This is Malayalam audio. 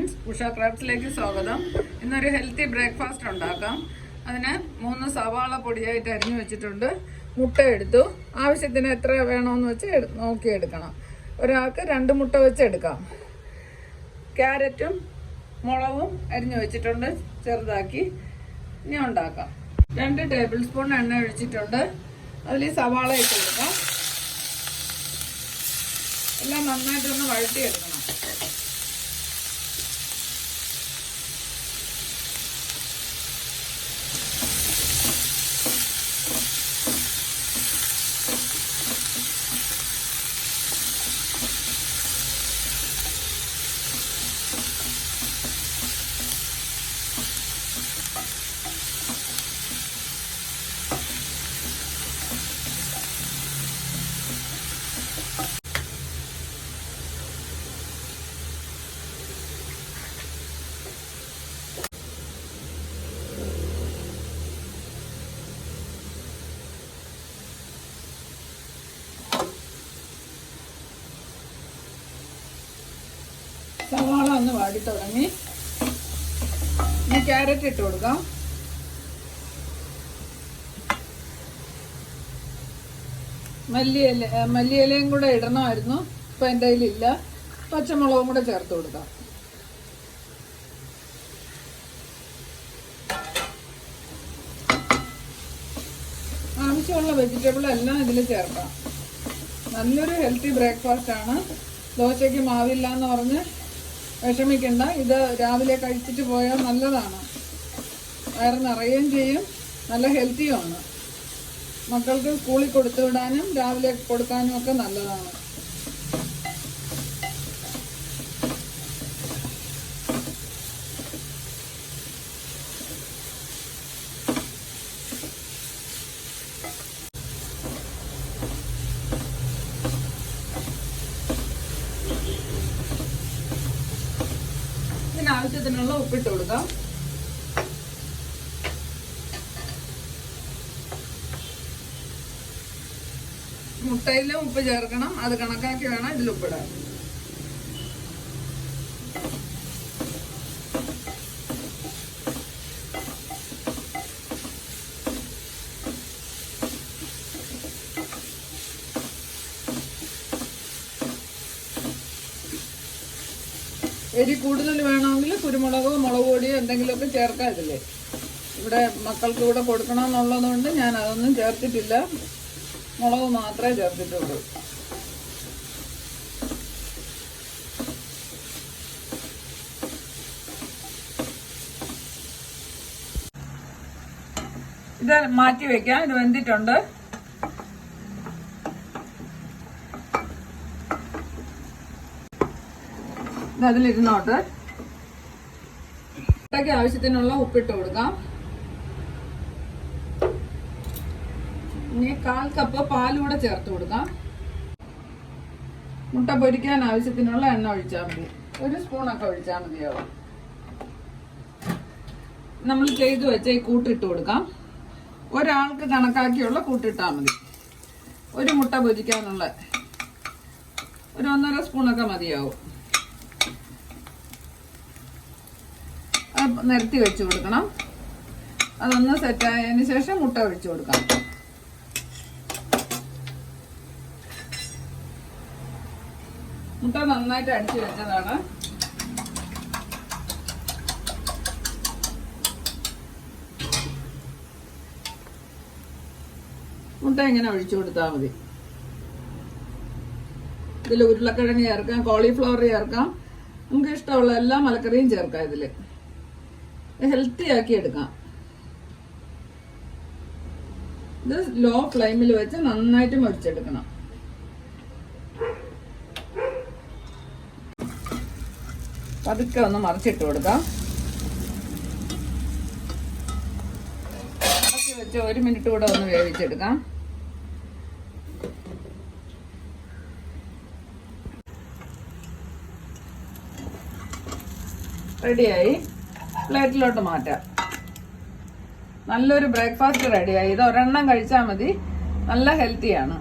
ഫ്രണ്ട്സ്, ഉഷ ക്രാഫ്റ്റ്സിലേക്ക് സ്വാഗതം. ഇന്നൊരു ഹെൽത്തി ബ്രേക്ക്ഫാസ്റ്റ് ഉണ്ടാക്കാം. അതിന് 3 സവാള പൊടിയായിട്ട് അരിഞ്ഞു വെച്ചിട്ടുണ്ട്. മുട്ട എടുത്തു. ആവശ്യത്തിന് എത്ര വേണമെന്ന് വെച്ച് നോക്കിയെടുക്കണം. ഒരാൾക്ക് 2 മുട്ട വെച്ച് എടുക്കാം. ക്യാരറ്റും മുളകും അരിഞ്ഞു വെച്ചിട്ടുണ്ട് ചെറുതാക്കി. ഇനി ഉണ്ടാക്കാം. 2 ടേബിൾ സ്പൂൺ എണ്ണ ഒഴിച്ചിട്ടുണ്ട്. അതിൽ സവാള ഇട്ട് കൊടുക്കാം. എല്ലാം നന്നായിട്ടൊന്ന് വഴട്ടിയെടുക്കണം. സവാള ഒന്ന് വാടി തുടങ്ങി. ഇനി ക്യാരറ്റ് ഇട്ട് കൊടുക്കാം. മല്ലിയിലയും കൂടെ ഇടണമായിരുന്നു. ഇപ്പം എൻ്റെ കയ്യിലില്ല. പച്ചമുളകും കൂടെ ചേർത്ത് കൊടുക്കാം. ആവശ്യമുള്ള വെജിറ്റബിൾ എല്ലാം ഇതിൽ ചേർക്കാം. നല്ലൊരു ഹെൽത്തി ബ്രേക്ക്ഫാസ്റ്റ് ആണ്. ദോശയ്ക്ക് മാവില്ല എന്ന് പറഞ്ഞ് വിഷമിക്കണ്ട. ഇത് രാവിലെ കഴിച്ചിട്ട് പോയാൽ നല്ലതാണ്. വയറ് നിറയുകയും ചെയ്യും, നല്ല ഹെൽത്തിയുമാണ്. മക്കൾക്ക് സ്കൂളിൽ കൊടുത്തു വിടാനും രാവിലെ കൊടുക്കാനും ഒക്കെ നല്ലതാണ്. ആവശ്യത്തിനുള്ള ഉപ്പിട്ട് കൊടുക്കാം. മുട്ടയിലും ഉപ്പ് ചേർക്കണം. അത് കണക്കാക്കി വേണം ഇതിൽ ഉപ്പിടാൻ. എരി കൂടുതൽ വേണമെങ്കിൽ കുരുമുളകോ മുളക് പൊടിയോ എന്തെങ്കിലുമൊക്കെ ചേർക്കാം ഇതില്ലേ. ഇവിടെ മക്കൾക്ക് കൂടെ കൊടുക്കണമെന്നുള്ളതുകൊണ്ട് ഞാൻ അതൊന്നും ചേർത്തിട്ടില്ല. മുളക് മാത്രമേ ചേർത്തിട്ടുള്ളൂ. ഇത് മാറ്റി വെക്കാം. ഇത് വെന്തിട്ടുണ്ട്. അതിലിരുന്നോട്ട്. മുട്ടയ്ക്ക് ആവശ്യത്തിനുള്ള ഉപ്പിട്ട് കൊടുക്കാം. ഇനി 1/4 കപ്പ് പാലൂടെ ചേർത്ത് കൊടുക്കാം. മുട്ട പൊരിക്കാൻ ആവശ്യത്തിനുള്ള എണ്ണ ഒഴിച്ചാൽ മതി. 1 സ്പൂണൊക്കെ ഒഴിച്ചാൽ മതിയാവും. നമ്മൾ ചെയ്തു വെച്ച ഈ കൂട്ടിട്ട് കൊടുക്കാം. ഒരാൾക്ക് കണക്കാക്കിയുള്ള കൂട്ടിട്ടാൽ മതി. 1 മുട്ട പൊരിക്കാനുള്ള 1-1.5 സ്പൂണൊക്കെ മതിയാവും. നിരത്തി വെച്ച് കൊടുക്കണം. അതൊന്ന് സെറ്റായതിന് ശേഷം മുട്ട ഒഴിച്ചു കൊടുക്കാം. മുട്ട നന്നായിട്ട് അടിച്ചു വെച്ചതാണ്. മുട്ട ഇങ്ങനെ ഒഴിച്ചു കൊടുത്താൽ മതി. ഇതിൽ ഉരുളക്കിഴങ്ങ് ചേർക്കാം, കോളിഫ്ലവർ ചേർക്കാം. നമുക്ക് ഇഷ്ടമുള്ള എല്ലാ മലക്കറിയും ചേർക്കാം. ഇതില് ഹെൽത്തി ആക്കി എടുക്കാം. ഇത് ലോ ഫ്ലെയിമിൽ വെച്ച് നന്നായിട്ട് മൊരിച്ചെടുക്കണം. പതുക്കെ ഒന്ന് മറിച്ചിട്ട് കൊടുക്കാം. അടച്ച് വെച്ച് 1 മിനിറ്റ് കൂടെ ഒന്ന് വേവിച്ചെടുക്കാം. റെഡിയായി. പ്ലേറ്റിലോട്ട് മാറ്റാം. നല്ലൊരു ബ്രേക്ക്ഫാസ്റ്റ് റെഡിയായി. ഇത് ഒരെണ്ണം കഴിച്ചാൽ മതി. നല്ല ഹെൽത്തിയാണ്.